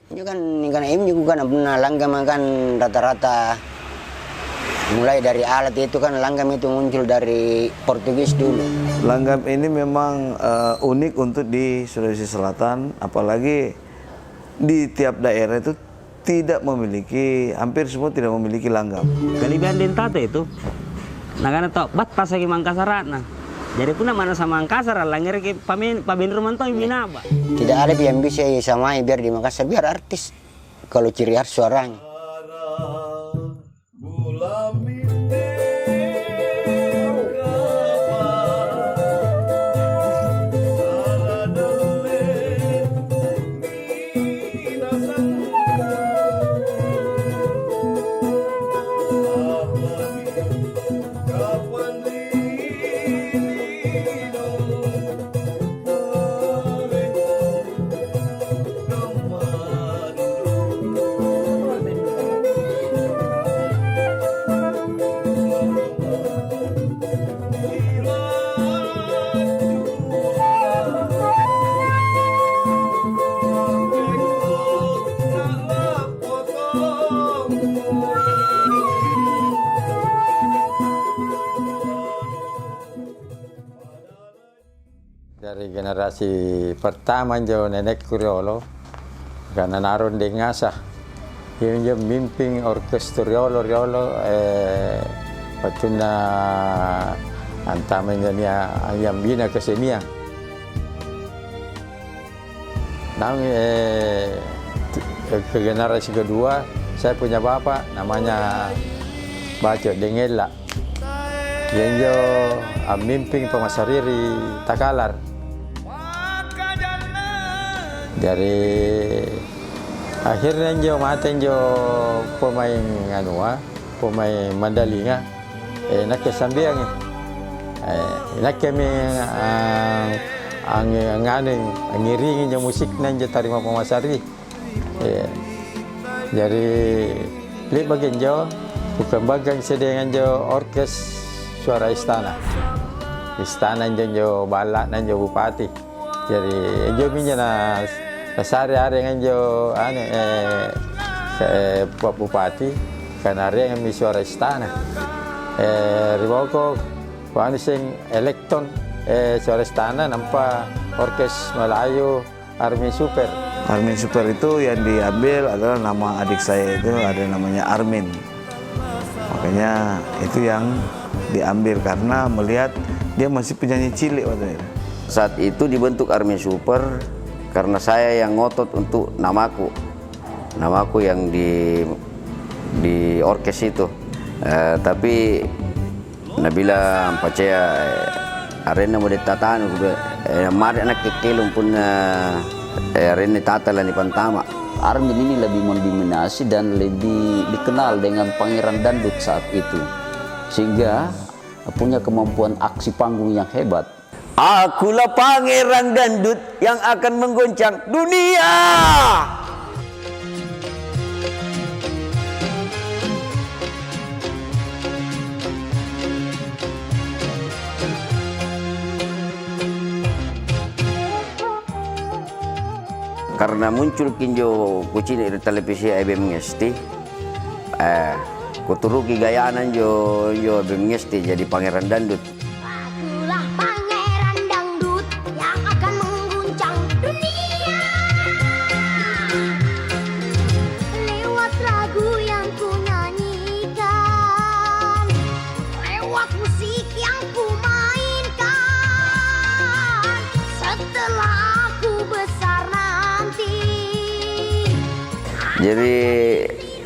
Ini juga kan pernah langgam kan rata-rata mulai dari alat itu kan langgam itu muncul dari Portugis dulu. Langgam ini memang unik untuk di Sulawesi Selatan, apalagi di tiap daerah itu tidak memiliki, hampir semua tidak memiliki langgam. Kelebihan dentate itu, nagana tau bat pasagi Mangkasaratna. Jadi pun mana sama Mangkasar, langgar ke pamen Romanto Minaba. Tidak ada yang bisa samai biar di Makassar, biar artis. Kalau ciri khas suaranya. Dari generasi pertama jo nenek Riolo, karena naron di ngasah, yang jo mimpin orkestra Riolo patuna antamanya niya yang bina kesenian. Namun ke generasi kedua, saya punya bapak namanya Bajo Dengela, yang jo mimpin pemasariri Takalar. Dari akhirnya jo maten jo pemain pemain Mandalinga nak kesambiang nak kami ngiringin jo musik nan jo tarima pemasari jadi li bagian jo bukan bagian sedengan jo orkes suara istana jo balak nan jo bupati jadi jo minya sehari-hari dengan jo bupati karena hari yang suara istana riboko wani sing elektron suara istana nampak orkes Melayu Armin Super. Armin Super itu yang diambil adalah nama adik saya itu ada namanya Armin. Makanya itu yang diambil karena melihat dia masih penyanyi cilik waktu itu. Saat itu dibentuk Armin Super karena saya yang ngotot untuk namaku yang di orkes itu. Tapi Nabila percaya arena mau ditatan, mari anak kecil pun arena tatalan di Pantama. Armin ini lebih mendominasi dan lebih dikenal dengan Pangeran Dandut saat itu, sehingga punya kemampuan aksi panggung yang hebat. Akulah Pangeran Dandut yang akan menggoncang dunia. Karena muncul kinjo kucing di televisi IBM Ngesti, kuturuki gayaan jo IBM Ngesti jadi Pangeran Dandut. Akulah Pangeran Dangdut yang akan mengguncang dunia. Lewat lagu yang ku nyanyikan, lewat musik yang ku mainkan, setelah aku besar nanti. Jadi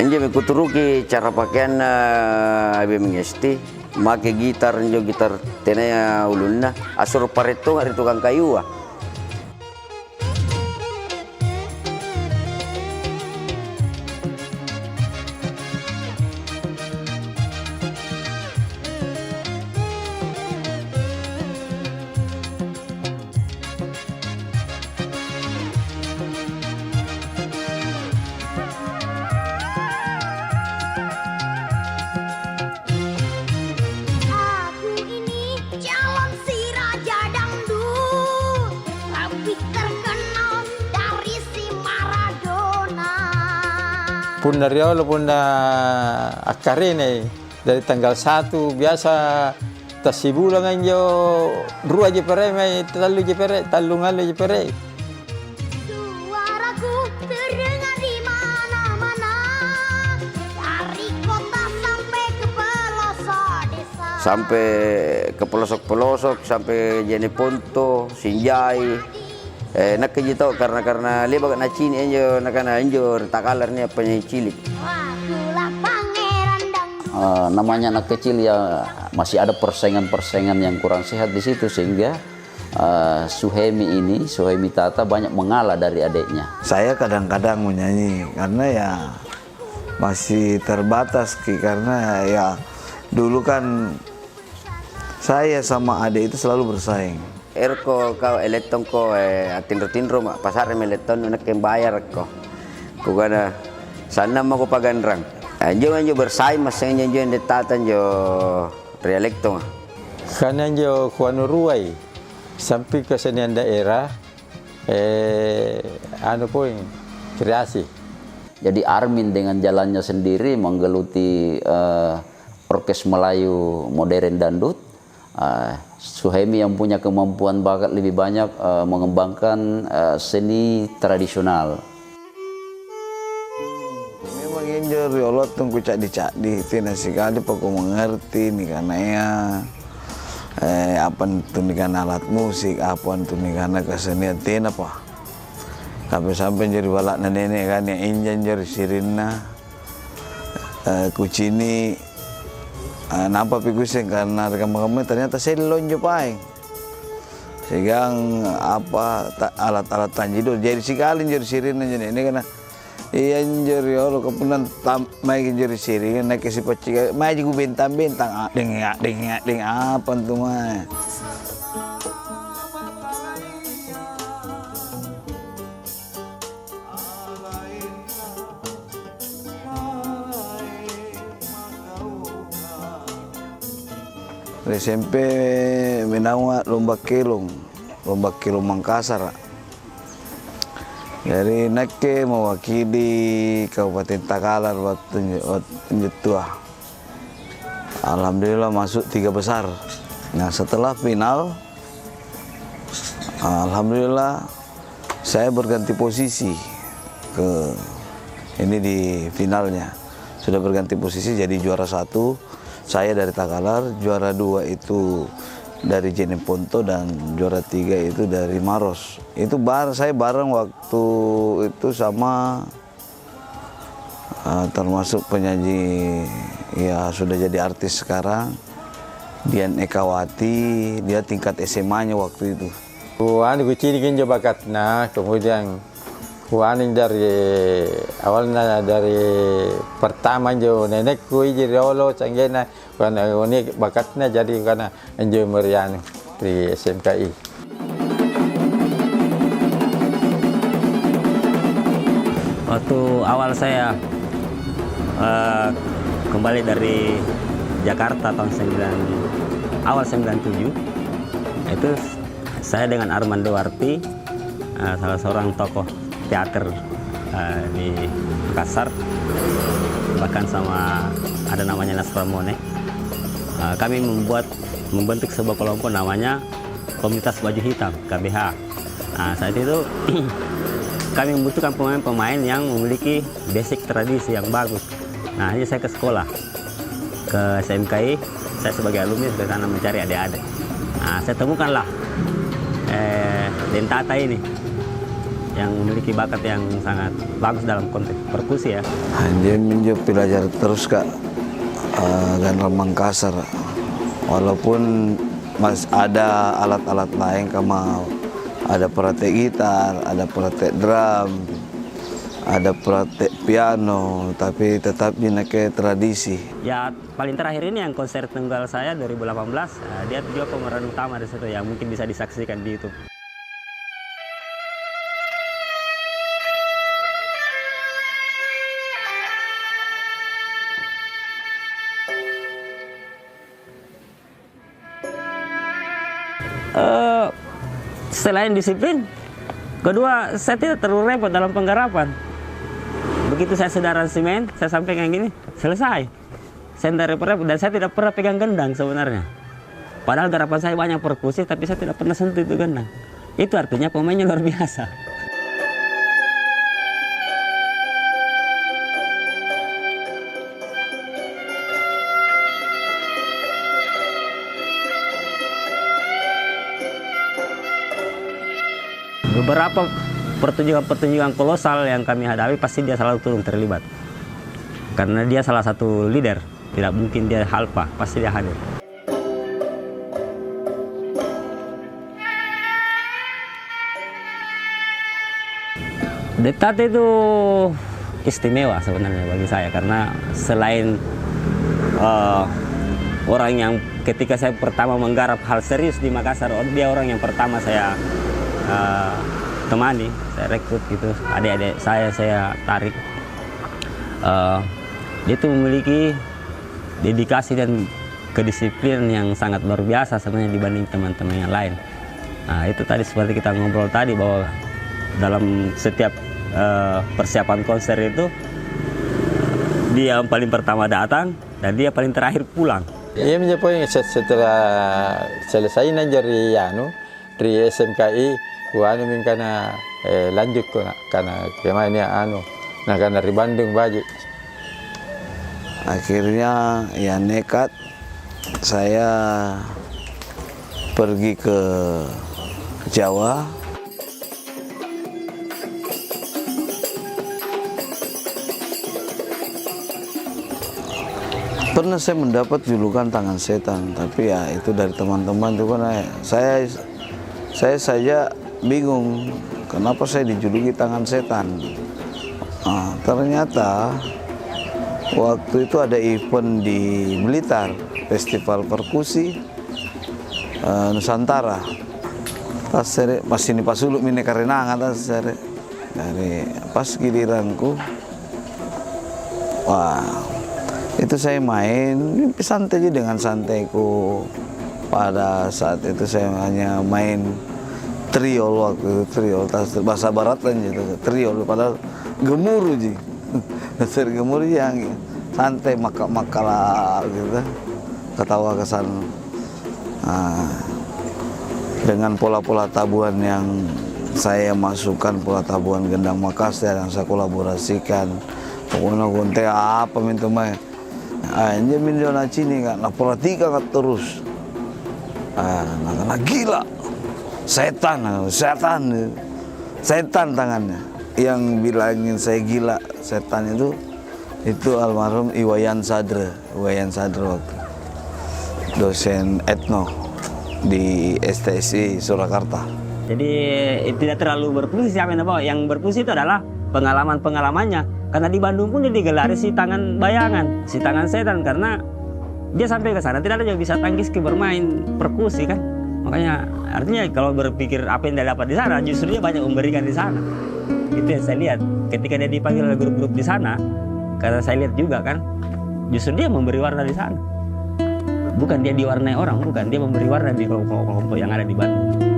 ini kuturuki cara pakaian IBM Ngesti, make gitar tenaya ulunna, asur pareto dari tukang kayu. Aku ini calon si raja dangdut. Punda riolo punda akar ini dari tanggal 1 biasa tasibulan anjo 2 je pere mai talu je pere talu ngale je pere. Suaraku terdengar di mana-mana, dari kota sampai ke pelosok desa. Sampai ke pelosok-pelosok, sampai Jeneponto, Sinjai. Nak kejito karena dia bagat nacini anjo nakana anjo takalar ni penyanyi cilik. Akulah pangeran dangdut. Namanya anak kecil ya masih ada persaingan-persaingan yang kurang sehat di situ sehingga Suhemi Tata banyak mengalah dari adiknya. Saya kadang-kadang menyanyi karena ya masih terbatas karena ya dulu kan saya sama adik itu selalu bersaing. Erko kau elektron ko tinro mak pasar elektron nak bayar ko. Ko kana sana mau ko pagandrang. Anjo bersaing mas anjo Tata anjo reelektron. Karena anjo kuano ruai sampai kesenian daerah anu poin kreasi. Jadi Armin dengan jalannya sendiri menggeluti orkes Melayu modern dangdut. Suhemi yang punya kemampuan bakat lebih banyak mengembangkan seni tradisional. Memang injur riolo tunggu cak di tina sekali aku mengerti nih karena ya apa itu nih karena alat musik, apa itu nih karena kesenian tina apa. Sampai jadi balak nenek kan yang injan jadi sirina kucini. Nampak pikusin karena rekam-rekamnya ternyata saya lonjo paeng. Sehingga alat-alat tanjidul jadi sekali jadi sirina jadi ini karena iya jadi orang kemudian mai jadi sirina naik si pacik mai juga bintang-bintang deng apa tuh mai. SMP menang lomba kilung Mangkasar. Jadi nake mewakili Kabupaten Takalar waktu tua. Alhamdulillah masuk 3 besar. Nah setelah final, alhamdulillah saya berganti posisi ke ini di finalnya. Sudah berganti posisi jadi juara 1. Saya dari Takalar, juara 2 itu dari Jeneponto dan juara 3 itu dari Maros. Itu saya bareng waktu itu sama termasuk penyanyi ya sudah jadi artis sekarang Dian Ekawati, dia tingkat SMA-nya waktu itu. Anu kucini kinjo bakatna, kemudian kuaning dari awalnya dari pertama jo nenekku iji riolo canggena karena ini bakatnya jadi karena enjo merian di SMKI. Waktu awal saya kembali dari Jakarta tahun awal 97 itu saya dengan Armando Warti, salah seorang tokoh teater di Makassar, bahkan sama ada namanya Nas Pramone. Kami membentuk sebuah kelompok namanya Komunitas Baju Hitam KBH. Nah, saat itu kami membutuhkan pemain-pemain yang memiliki basic tradisi yang bagus. Nah, ini saya ke sekolah ke SMKI, saya sebagai alumni ke sana mencari adik-adik. Nah, saya temukanlah Den Tata ini yang memiliki bakat yang sangat bagus dalam konteks perkusi ya. Dia menjadi belajar terus Kak Ganeral Mangkasar. Walaupun mas ada alat-alat lain kama ada perate gitar, ada perate drum, ada perate piano, tapi tetap dinake tradisi. Ya paling terakhir ini yang konser tunggal saya 2018, dia juga pemeran utama di situ yang mungkin bisa disaksikan di YouTube. Selain disiplin, kedua saya tidak terlalu repot dalam penggarapan. Begitu saya sudah aransemen, saya sampaikan gini, selesai. Saya tidak pernah, dan saya tidak pernah pegang gendang sebenarnya. Padahal garapan saya banyak perkusi, tapi saya tidak pernah sentuh itu gendang. Itu artinya pemainnya luar biasa. Beberapa pertunjukan-pertunjukan kolosal yang kami hadapi pasti dia selalu turun terlibat. Karena dia salah satu leader, tidak mungkin dia halpa, pasti dia hadir. Detate itu istimewa sebenarnya bagi saya, karena selain orang yang ketika saya pertama menggarap hal serius di Makassar, dia orang yang pertama saya temani, saya rekrut gitu, adik-adik saya tarik. Dia itu memiliki dedikasi dan kedisiplinan yang sangat luar biasa sebenarnya dibanding teman-teman yang lain. Nah, itu tadi seperti kita ngobrol tadi bahwa dalam setiap persiapan konser itu dia yang paling pertama datang dan dia paling terakhir pulang. Ia menjadi setelah selesai dari dari SMKI, kuanu min kana lanjut ko karena kemana nah karena dari Bandung baju. Akhirnya ya nekat saya pergi ke Jawa. Pernah saya mendapat julukan tangan setan, tapi ya itu dari teman-teman itu kan saya saja bingung kenapa saya dijuluki tangan setan. Nah, ternyata waktu itu ada event di Blitar, festival perkusi Nusantara. Tas sere masih ni pasuluk mine karenangan tas sere. Dari pas giliranku, wah itu saya main santai aja dengan santaiku. Pada saat itu saya hanya main triol waktu itu, triol tas bahasa barat kan gitu, triol padahal gemuruh ji. Dasar gemuruh yang santai makala gitu, ketawa kesan. Nah, dengan pola-pola tabuhan yang saya masukkan, pola tabuhan gendang Makassar yang saya kolaborasikan, pokoknya gonte apa minta main. Anjir minta cini kan, nah perhatikan terus. Nah gila, setan tangannya. Yang bilangin saya gila, setan itu almarhum Iwayan Sadre waktu dosen etno di STSI Surakarta. Jadi tidak terlalu berfungsi siapa yang berfungsi itu adalah pengalamannya. Karena di Bandung pun dia digelari si tangan bayangan, si tangan setan, karena dia sampai ke sana tidak ada yang bisa tangkis ke bermain perkusi kan. Makanya artinya kalau berpikir apa yang dia dapat di sana, justru dia banyak memberikan di sana. Itu yang saya lihat ketika dia dipanggil oleh grup-grup di sana, karena saya lihat juga kan, justru dia memberi warna di sana. Bukan dia diwarnai orang, bukan, dia memberi warna di kelompok-kelompok yang ada di Bandung.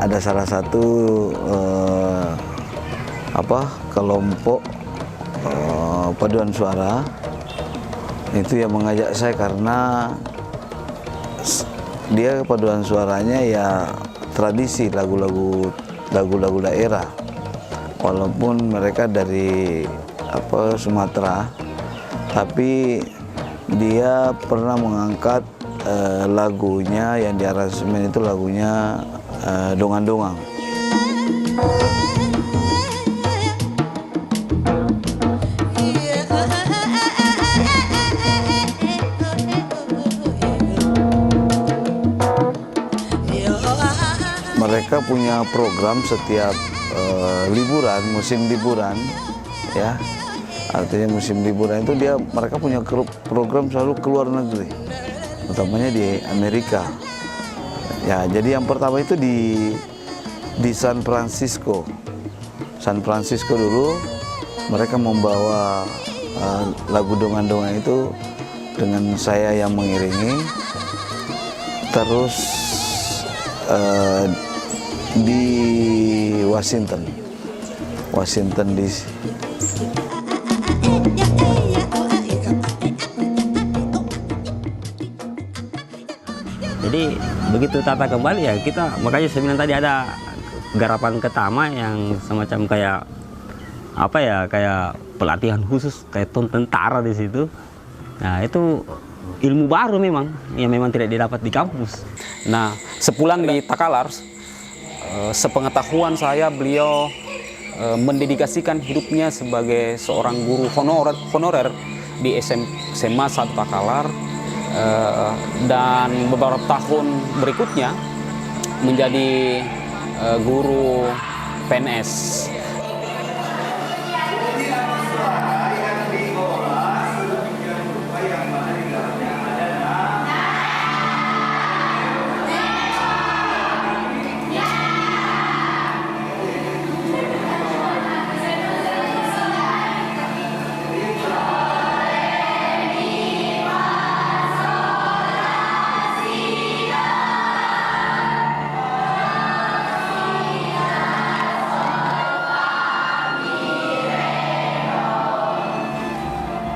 Ada salah satu kelompok paduan suara itu yang mengajak saya karena dia paduan suaranya ya tradisi lagu-lagu daerah, walaupun mereka dari Sumatera, tapi dia pernah mengangkat lagunya yang diaransemen itu lagunya dongan-dongang. punya program setiap liburan, musim liburan, ya. Artinya musim liburan itu mereka punya program selalu ke luar negeri, utamanya di Amerika. Ya, jadi yang pertama itu di San Francisco. San Francisco dulu mereka membawa lagu dongeng-dongeng itu dengan saya yang mengiringi. Terus di Washington DC. Jadi begitu tata kembali ya kita, makanya saya bilang tadi ada garapan pertama yang semacam kayak apa ya, kayak pelatihan khusus kayak tentara di situ. Nah itu ilmu baru memang yang memang tidak didapat di kampus. Nah sepulang di Takalar, sepengetahuan saya beliau mendedikasikan hidupnya sebagai seorang guru honorer di SMA 1 Takalar, dan beberapa tahun berikutnya menjadi guru PNS.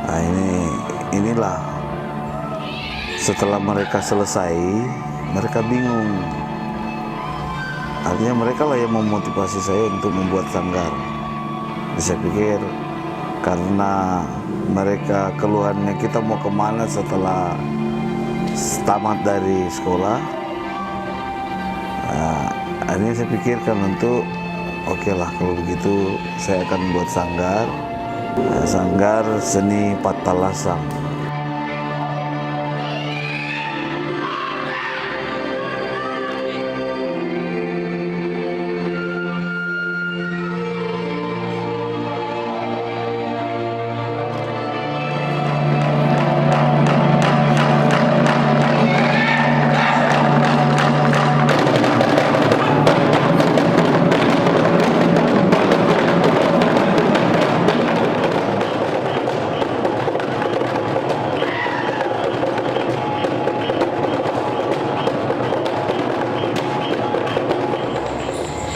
Nah inilah setelah mereka selesai, mereka bingung. Artinya mereka lah yang memotivasi saya untuk membuat sanggar. Saya pikir karena mereka keluhannya kita mau kemana setelah tamat dari sekolah. Nah, akhirnya saya pikirkan untuk oke lah kalau begitu saya akan buat sanggar. Sanggar Seni Patalasang.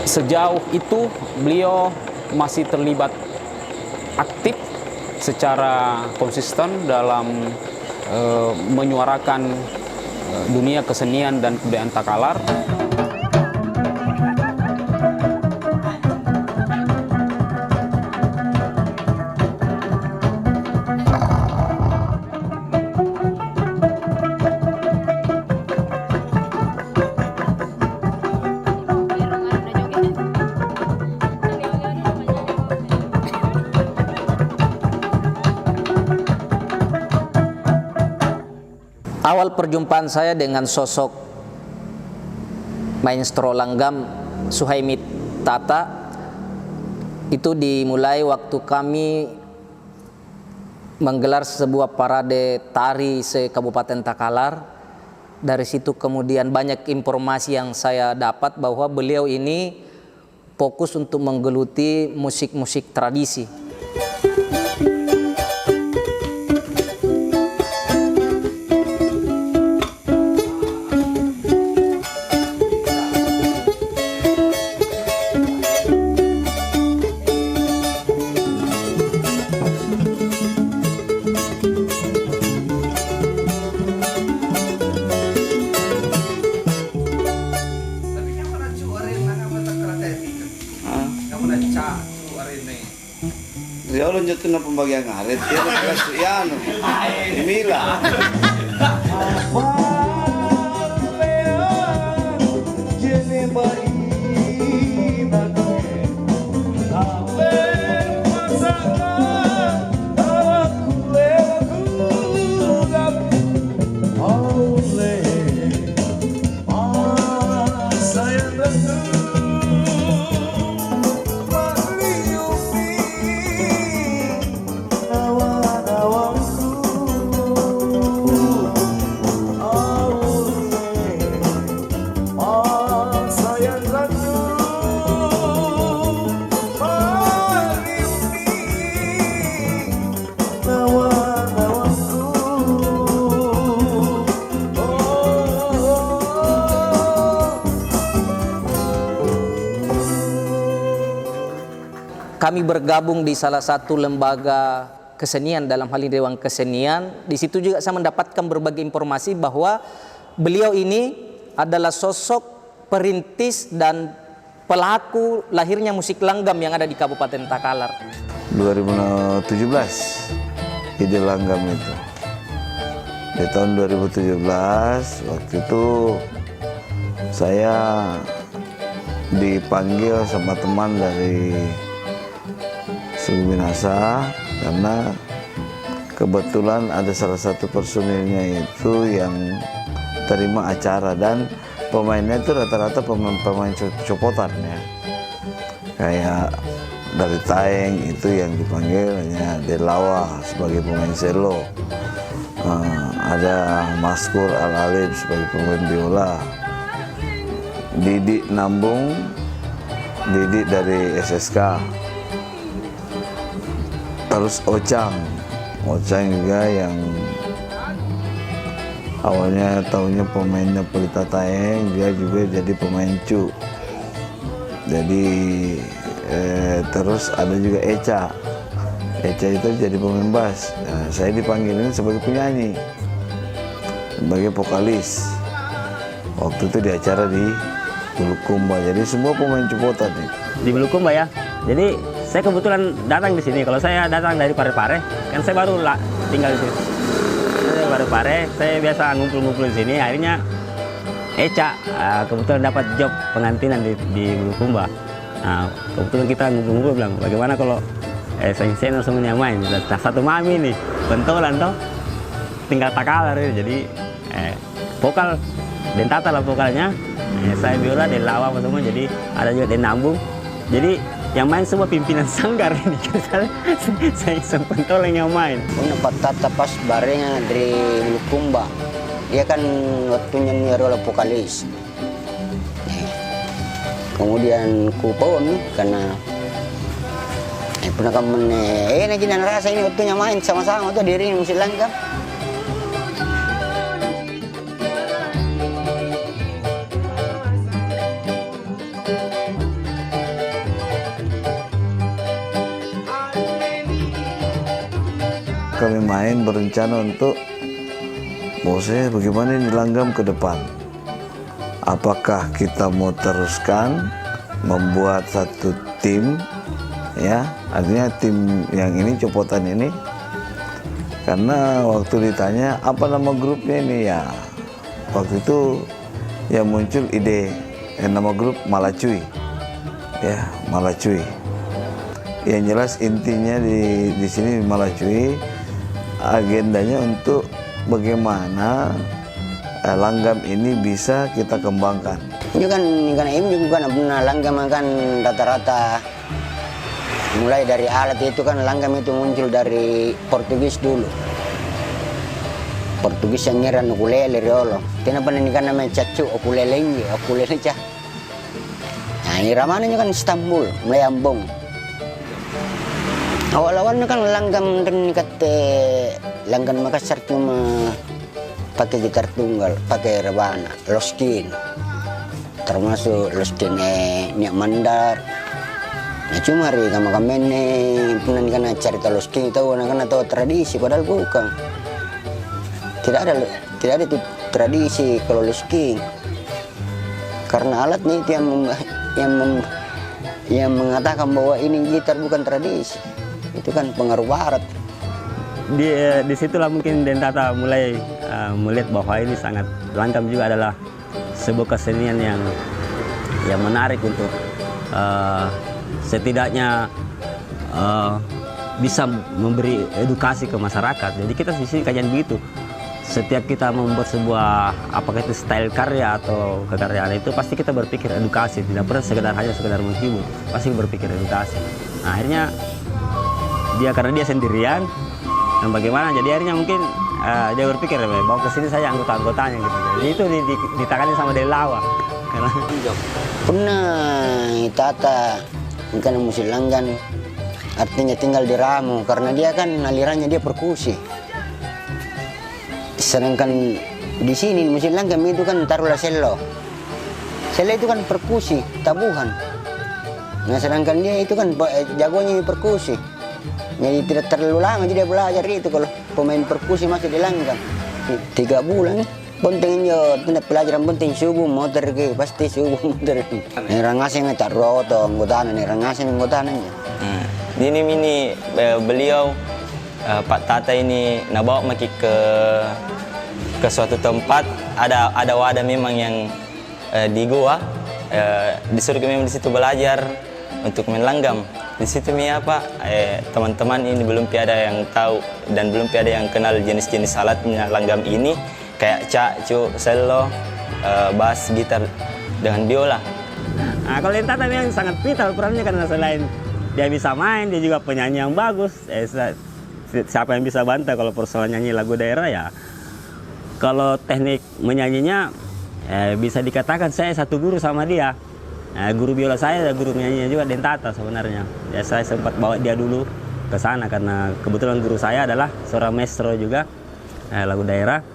Sejauh itu beliau masih terlibat aktif secara konsisten dalam menyuarakan dunia kesenian dan kebudayaan Takalar. Awal perjumpaan saya dengan sosok maestro langgam Suhaimit Tata itu dimulai waktu kami menggelar sebuah parade tari se-Kabupaten Takalar. Dari situ kemudian banyak informasi yang saya dapat bahwa beliau ini fokus untuk menggeluti musik-musik tradisi. Dia lonjot na pembagian ngarit, dia kasih yan, Mila. kami bergabung di salah satu lembaga kesenian, dalam hal ini Dewan Kesenian. Di situ juga saya mendapatkan berbagai informasi bahwa beliau ini adalah sosok perintis dan pelaku lahirnya musik langgam yang ada di Kabupaten Takalar. 2017 ide langgam itu. Di tahun 2017 waktu itu saya dipanggil sama teman dari Suku Minasa karena kebetulan ada salah satu personilnya itu yang terima acara, dan pemainnya itu rata-rata pemain copotan ya, kayak dari Taeng itu yang dipanggil hanya Delawa sebagai pemain selo, ada Maskur Al-Alib sebagai pemain biola, Didi Nambung, Didi dari SSK, terus Ocang juga yang awalnya tahunya pemainnya Pelita Taeng, dia juga jadi pemain cu. Jadi terus ada juga Eca itu jadi pemain bass. Nah, saya dipanggilin sebagai penyanyi, sebagai vokalis. Waktu itu di acara di Bulukumba, jadi semua pemain Cipotan nih. Di Bulukumba ya. Jadi saya kebetulan datang di sini. Kalau saya datang dari Parepare, kan saya baru tinggal di sini. Saya Parepare, saya biasa ngumpul-ngumpul di sini. Akhirnya Eca kebetulan dapat job pengantinan di Bulukumba. Nah, kebetulan kita ngumpul-ngumpul bilang, bagaimana kalau senior semuanya main? Satu mami nih, bentolan toh, tinggal Takalar. Jadi vokal Dentata lah vokalnya. Saya biola, Delawa apa semua, jadi ada juga Denambung. Jadi yang main semua pimpinan sanggar ini. Saya iseng pentoleng yang main. Patata pas barengnya dari Bulukumba, dia kan waktunya nyerola vokalis. Kemudian ku pon karena pernah kamu nanti rasa ini waktunya main sama-sama tuh diri musik langgam. Kami main berencana untuk bosnya bagaimana ini langgam ke depan. Apakah kita mau teruskan membuat satu tim, ya, artinya tim yang ini Copotan ini. Karena waktu ditanya apa nama grupnya ini, ya waktu itu yang muncul ide nama grup Malacuy, ya Malacuy. Yang jelas intinya di sini Malacuy, agendanya untuk bagaimana langgam ini bisa kita kembangkan. Ini kan juga kan langgam kan rata-rata mulai dari alat itu kan langgam itu muncul dari Portugis dulu. Portugis yang nyeran ukulele riolo. Kenapa ini kan namanya cacu ukulele cah. Nah, ini ramananya kan Istanbul, mulai Ambong. Awal-awalnya kan langgam dan kata langgam Makassar cuma pakai gitar tunggal, pakai rebana, loskin, termasuk loskin Niak Mandar. Nah cuma hari kami pernah kan cerita loskin itu kan tahu tradisi, padahal bukan. Tidak ada itu tradisi kalau loskin, karena alat itu yang mengatakan bahwa ini gitar bukan tradisi. Itu kan pengaruh barat. Di situlah mungkin Dentata mulai melihat bahwa ini sangat langgam juga adalah sebuah kesenian yang menarik untuk setidaknya bisa memberi edukasi ke masyarakat. Jadi kita di sini kajian begitu. Setiap kita membuat sebuah apakah itu style karya atau kekaryaan itu pasti kita berpikir edukasi, tidak pernah hanya sekedar menghibur, pasti berpikir edukasi. Nah, akhirnya karena dia sendirian dan bagaimana, jadi akhirnya mungkin dia berpikir bahwa kesini saya anggota-anggotanya gitu. Jadi itu ditangani sama Delawa. Karena pernah Tata kan musik langgan artinya tinggal di ramu, karena dia kan alirannya dia perkusi. Sedangkan di sini musik langgam itu kan taruhlah selo. Selo itu kan perkusi, tabuhan. Nah sedangkan dia itu kan jagonya di perkusi. Jadi tidak terlalu lama dia belajar itu kalau pemain perkusi masih di Langgam. 3 bulan. Penting yo, tidak pelajaran penting subuh motor ke pasti subuh motor. Orang asing tak roto anggotaan, orang asing anggotaan. Ini beliau Pak Tata ini nabawa maki ke suatu tempat ada wadah memang yang di goa disuruh memang di situ belajar untuk main langgam. Di situ teman-teman ini belum ada yang tahu dan belum ada yang kenal jenis-jenis alatnya langgam ini kayak cak, selo, bass, gitar dengan biola. Nah, kalau Tata memang sangat vital perannya karena selain dia bisa main, dia juga penyanyi yang bagus. Siapa yang bisa bantah kalau persoalan nyanyi lagu daerah ya. Kalau teknik menyanyinya bisa dikatakan saya satu guru sama dia. Guru biola saya, guru menyanyinya juga Den Tata sebenarnya. Ya, saya sempat bawa dia dulu ke sana karena kebetulan guru saya adalah seorang maestro juga lagu daerah.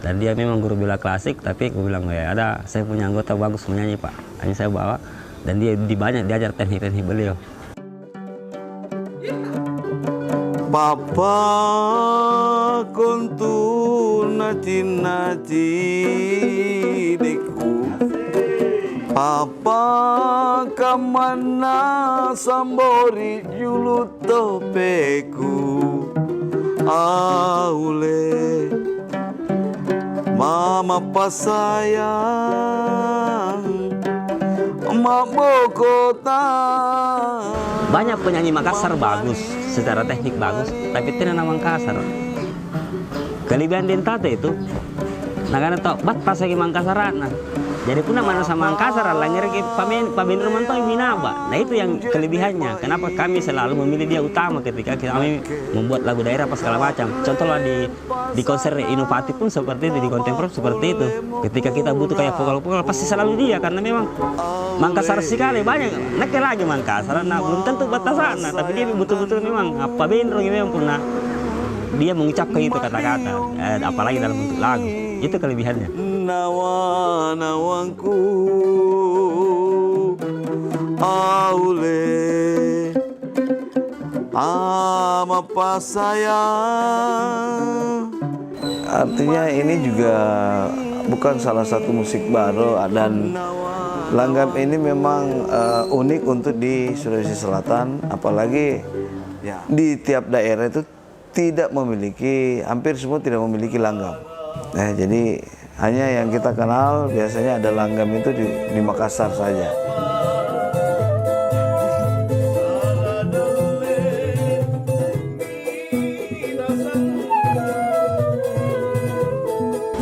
Dan dia memang guru biola klasik, tapi aku bilang ya ada, saya punya anggota bagus menyanyi Pak. Hanya saya bawa dan dia banyak diajar teknik-teknik beliau. Papa kontu nati deku Papa kamana sambori julu topeku aule Mama pasayang Mama kota. Banyak penyanyi Makassar bagus, secara teknik bagus, tapi tidak nama Makassar. Kelebihan Den Tata itu, nagana tau bat pasagi Makassarana. Jadi pun mana sama Makassar, langir ke Pamen Romanto Minaba. Nah itu yang kelebihannya. Kenapa kami selalu memilih dia utama ketika kami membuat lagu daerah apa segala macam. Contohnya di konser inovatif pun seperti itu, di kontemporer seperti itu. Ketika kita butuh kayak vokal-vokal pasti selalu dia karena memang Makassar sekali banyak. Nak lagi Makassar, nah belum tentu batasan. Nah, tapi dia betul-betul memang apa Benro memang pernah dia mengucapkan itu kata-kata, apalagi dalam bentuk lagu. Itu kelebihannya. Nawangku aule ama pasayang. Artinya ini juga bukan salah satu musik baru dan langgam ini memang unik untuk di Sulawesi Selatan, apalagi di tiap daerah itu tidak memiliki, hampir semua tidak memiliki langgam. Nah, jadi hanya yang kita kenal biasanya ada langgam itu di Makassar saja.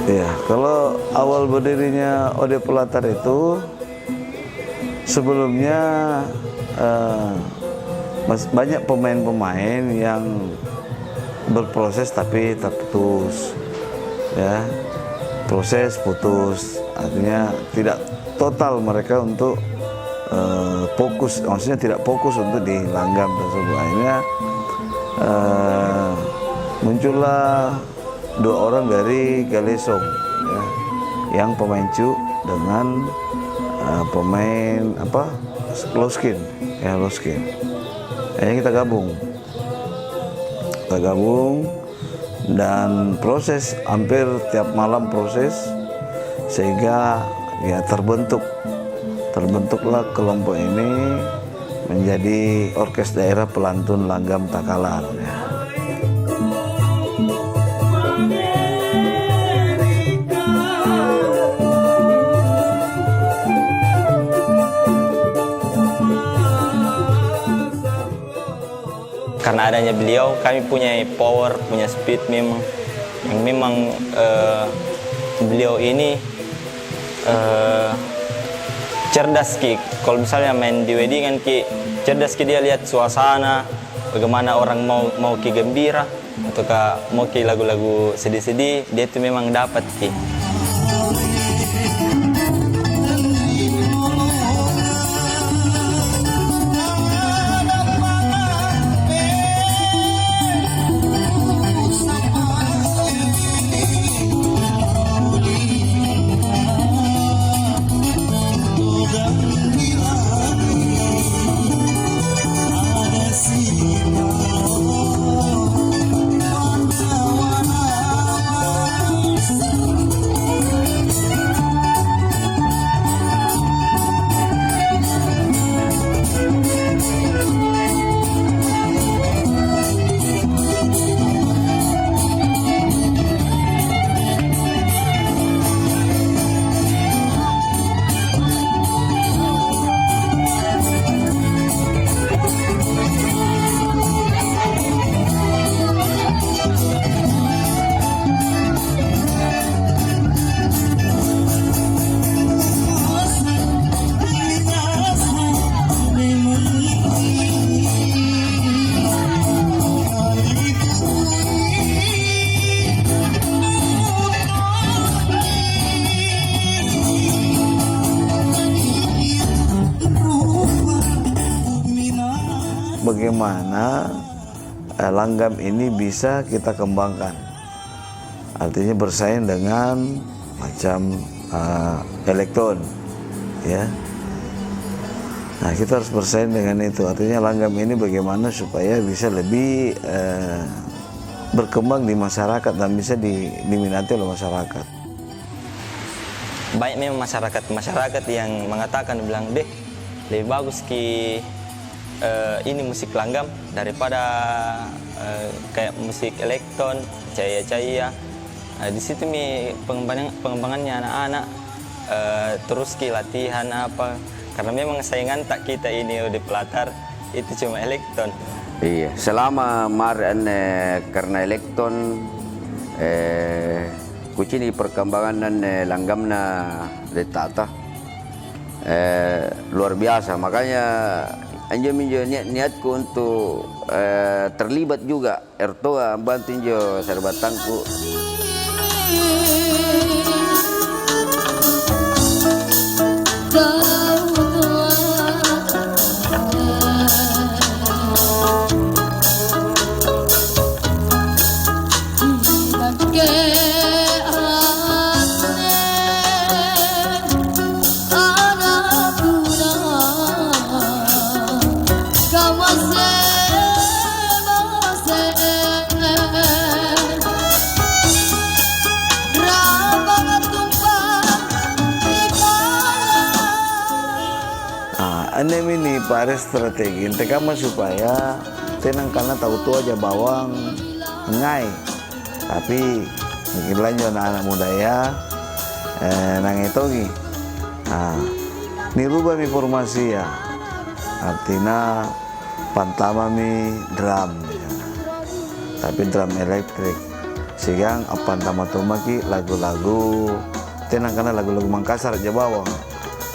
Ya, kalau awal berdirinya Ode Pelatar itu sebelumnya banyak pemain-pemain yang berproses tapi terputus. Ya, proses putus, artinya tidak total mereka untuk fokus, maksudnya tidak fokus untuk di langgam tersebut. Akhirnya muncullah 2 orang dari Galesong, ya, yang pemain cu dengan pemain Loskin, ya Loskin. Akhirnya kita gabung. Dan proses hampir tiap malam proses sehingga ya terbentuklah kelompok ini menjadi Orkes Daerah Pelantun Langgam Takalar. Ya. Karena adanya beliau, kami punya power, punya speed memang. Yang memang beliau ini cerdas Ki. Kalau misalnya main di weddingan Ki, cerdas Ki, dia lihat suasana, bagaimana orang mau Ki gembira, atau mau Ki lagu-lagu sedih-sedih, dia itu memang dapat Ki. bagaimana langgam ini bisa kita kembangkan. Artinya bersaing dengan macam elektron, ya. Nah, kita harus bersaing dengan itu. Artinya langgam ini bagaimana supaya bisa lebih berkembang di masyarakat dan bisa diminati oleh masyarakat. Banyak memang masyarakat yang mengatakan, bilang deh lebih bagus ini musik langgam daripada kayak musik elektron, cahaya-cahaya. Di situ pengembangannya anak-anak terus latihan apa. Karena memang saingan tak kita ini di Pelatar itu cuma elektron. Iya, selama karena elektron kucini perkembangan langgamna detata luar biasa. Makanya anjo niatku untuk terlibat juga ertoa bantu anjo serbatangku. Anem ini pada strategi kama supaya tenang karena tahu tua aja bawang ngai, tapi mungkin lanjut anak-anak muda ya nang etogi. Ni rubah mi formasi ya, artinya pantama mi drum, tapi drum elektrik. Sehingga pantama tumaki lagu-lagu tenang karena lagu-lagu Mangkasar aja bawang,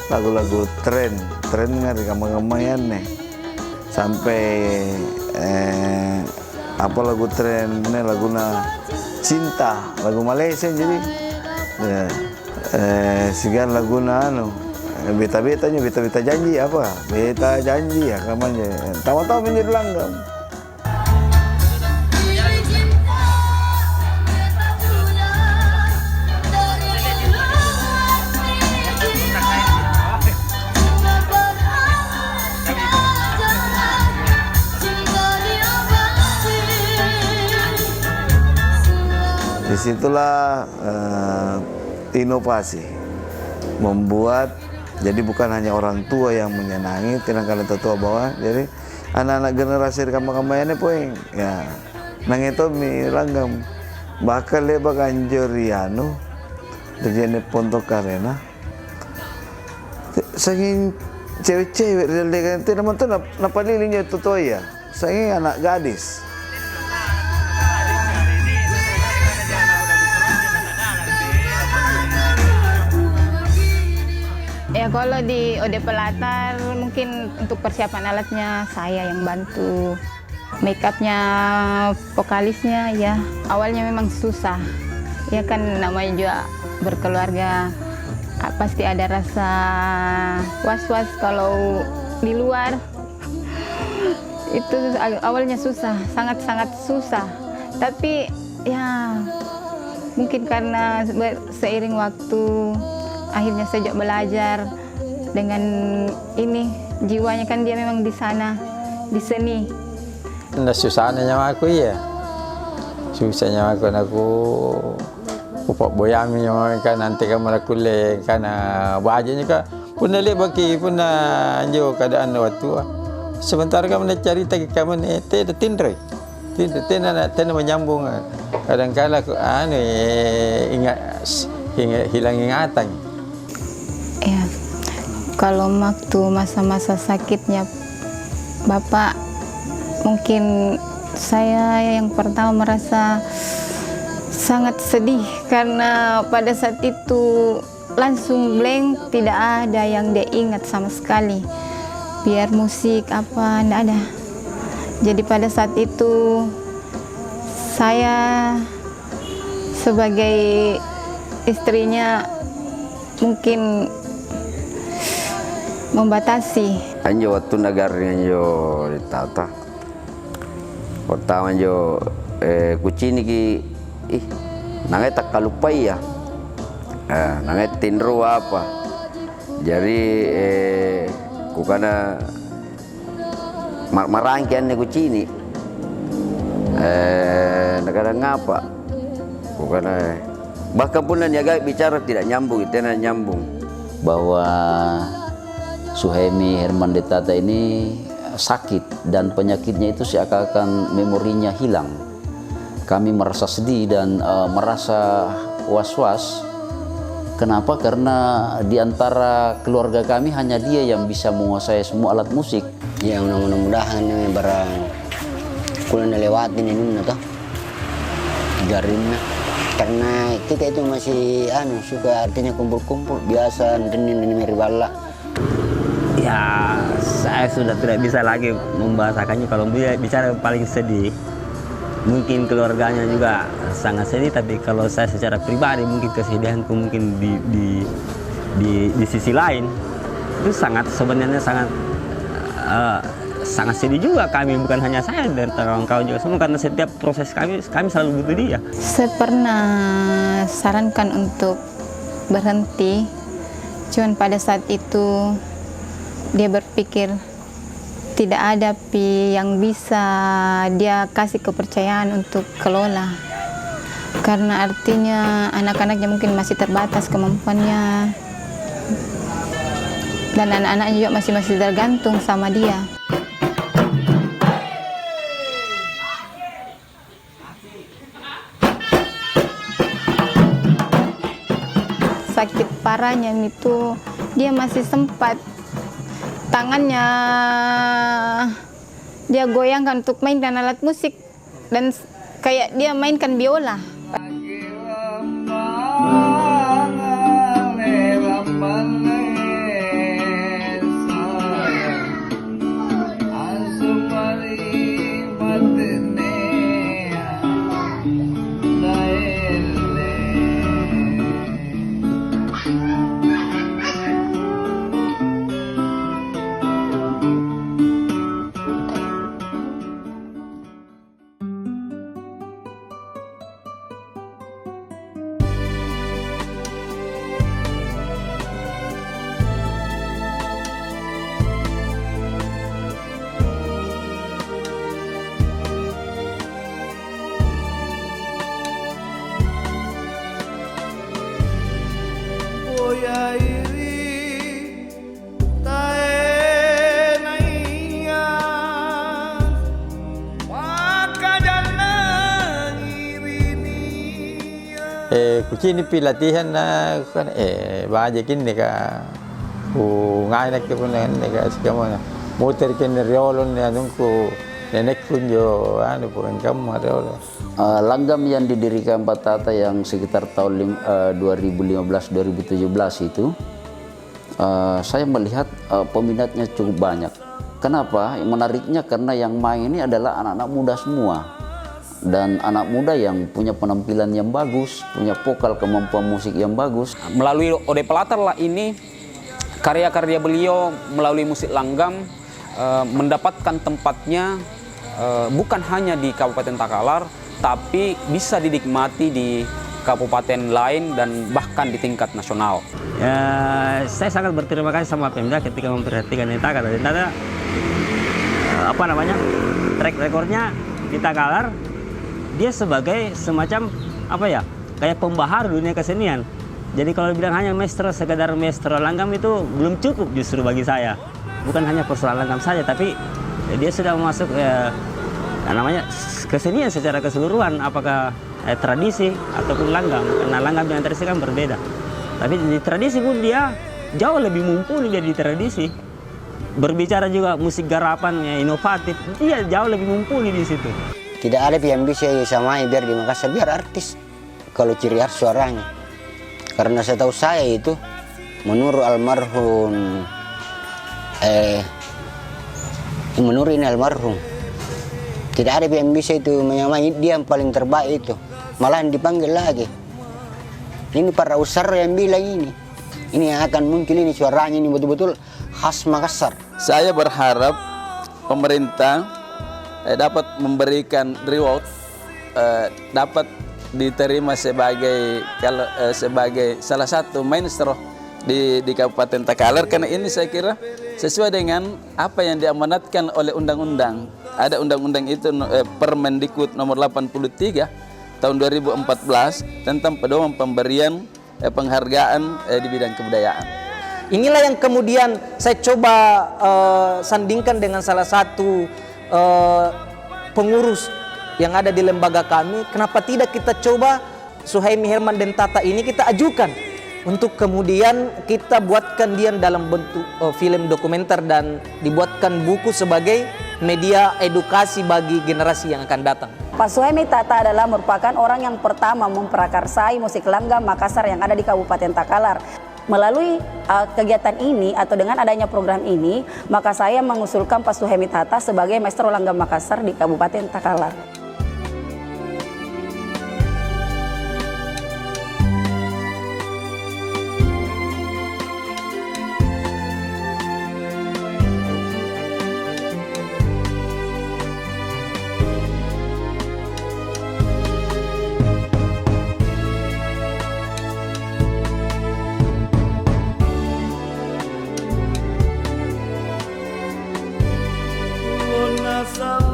lagu-lagu tren ngari kamang-kamayan nih sampai apa lagu tren ini laguna cinta, lagu Malaysia jadi segan laguna beta janji apa beta janji ya kamanya tahu-tahu menjadi langgam. Disitulah inovasi membuat, jadi bukan hanya orang tua yang menyenangi tindakan tua bawah, jadi anak-anak generasi kamang-kamayane poing ya nang itu mi langgam bakal leba ganjoriano terjadi pontok karena saking cewek-cewek dengan tidak tuh napa lilinya itu tuh ya saking anak gadis. Ya kalau di Ode Pelatar mungkin untuk persiapan alatnya saya yang bantu. Make upnya, vokalisnya ya awalnya memang susah. Ya kan namanya juga berkeluarga, pasti ada rasa was-was kalau di luar. Itu awalnya susah, sangat-sangat susah. Tapi ya mungkin karena seiring waktu akhirnya sejak belajar dengan ini jiwanya kan dia memang di sana di seni. Nah susahnya nyawa aku ya, susahnya aku upak boyami nyawa kan nanti kamu aku le karena bajunya kan pun le bagi pun anjo keadaan waktu sebentar kamu nak cari tadi kamu ni tindre menyambung kadang-kadang aku ingat hilang ingatan. Ya, kalau waktu masa-masa sakitnya Bapak, mungkin saya yang pertama merasa sangat sedih karena pada saat itu langsung blank, tidak ada yang dia ingat sama sekali. Biar musik apa, tidak ada. Jadi pada saat itu saya sebagai istrinya mungkin membatasi anjo waktu negara anjo ditata. Pertama anjo kucini ki nangai tak kalupai ya. Nangai tinro apa. Jadi kukana marangkian ne kucini. Negara ngapa? Kukana bahkan pun jaga bicara tidak nyambung, itu nyambung. Bahwa Suhaimi Hermandetata ini sakit dan penyakitnya itu seakan-akan memorinya hilang. Kami merasa sedih dan merasa was-was. Kenapa? Karena di antara keluarga kami hanya dia yang bisa menguasai semua alat musik. Ya mudah-mudahan ini barang kuliah lewatin ini toh garinnya. Karena kita itu masih suka artinya kumpul-kumpul biasa ini meribala. Ya, saya sudah tidak bisa lagi membahasakannya. Kalau bicara paling sedih, mungkin keluarganya juga sangat sedih. Tapi kalau saya secara pribadi, mungkin kesedihanku mungkin di sisi lain itu sebenarnya sangat sedih juga kami, bukan hanya saya dan kawan-kawan juga semua, karena setiap proses kami selalu butuh dia. Saya pernah sarankan untuk berhenti, cuman pada saat itu dia berpikir tidak ada yang bisa dia kasih kepercayaan untuk kelola, karena artinya anak-anaknya mungkin masih terbatas kemampuannya dan anak-anaknya juga masih tergantung sama dia. Sakit parahnya itu dia masih sempat tangannya dia goyangkan untuk mainkan alat musik dan kayak dia mainkan biola. Kucini pilatihan na kan bajakin ni ka ngai nak pun ni ka sekarang motor ken riolon ni anung ku nenek pun jo bukan kamu riolon. Langgam yang didirikan Pak Tata yang sekitar tahun 2015-2017 itu saya melihat peminatnya cukup banyak. Kenapa? Menariknya karena yang main ini adalah anak-anak muda semua. Dan anak muda yang punya penampilan yang bagus, punya vokal, kemampuan musik yang bagus. Melalui Ode Pelatar lah ini, karya-karya beliau melalui musik langgam mendapatkan tempatnya bukan hanya di Kabupaten Takalar, tapi bisa dinikmati di kabupaten lain dan bahkan di tingkat nasional. Ya, saya sangat berterima kasih sama Pemda ketika memperhatikan Neta. Track recordnya di Takalar, dia sebagai semacam kayak pembahar dunia kesenian. Jadi kalau bilang hanya sekedar maestro langgam itu belum cukup justru bagi saya. Bukan hanya persoalan langgam saja, tapi dia sudah masuk kesenian secara keseluruhan, apakah tradisi ataupun langgam. Karena langgam dengan tradisi kan berbeda. Tapi di tradisi pun dia jauh lebih mumpuni dari tradisi. Berbicara juga musik garapan inovatif, dia jauh lebih mumpuni di situ. Tidak ada yang bisa samai biar di Makassar, biar artis kalau ciri khas suaranya. Karena setahu saya itu menurut almarhum tidak ada yang bisa itu menyamai dia yang paling terbaik itu. Malahan dipanggil lagi. Ini para usar yang bilang ini yang akan muncul ini suaranya ini betul-betul khas Makassar. saya berharap pemerintah dapat memberikan reward, dapat diterima sebagai sebagai salah satu maestro di Kabupaten Takalar, karena ini saya kira sesuai dengan apa yang diamanatkan oleh undang-undang. Ada undang-undang itu Permendikbud nomor 83 tahun 2014 tentang pedoman pemberian penghargaan di bidang kebudayaan. Inilah yang kemudian saya coba sandingkan dengan salah satu pengurus yang ada di lembaga kami. Kenapa tidak kita coba Suhaimi Herman Dentata ini kita ajukan untuk kemudian kita buatkan dia dalam bentuk film dokumenter dan dibuatkan buku sebagai media edukasi bagi generasi yang akan datang. Pak Suhaimi Tata adalah merupakan orang yang pertama memprakarsai musik langgam Makassar yang ada di Kabupaten Takalar. Melalui kegiatan ini atau dengan adanya program ini, maka saya mengusulkan Pak Suhaimi Tata sebagai maestro langgam Makassar di Kabupaten Takalar. Nasa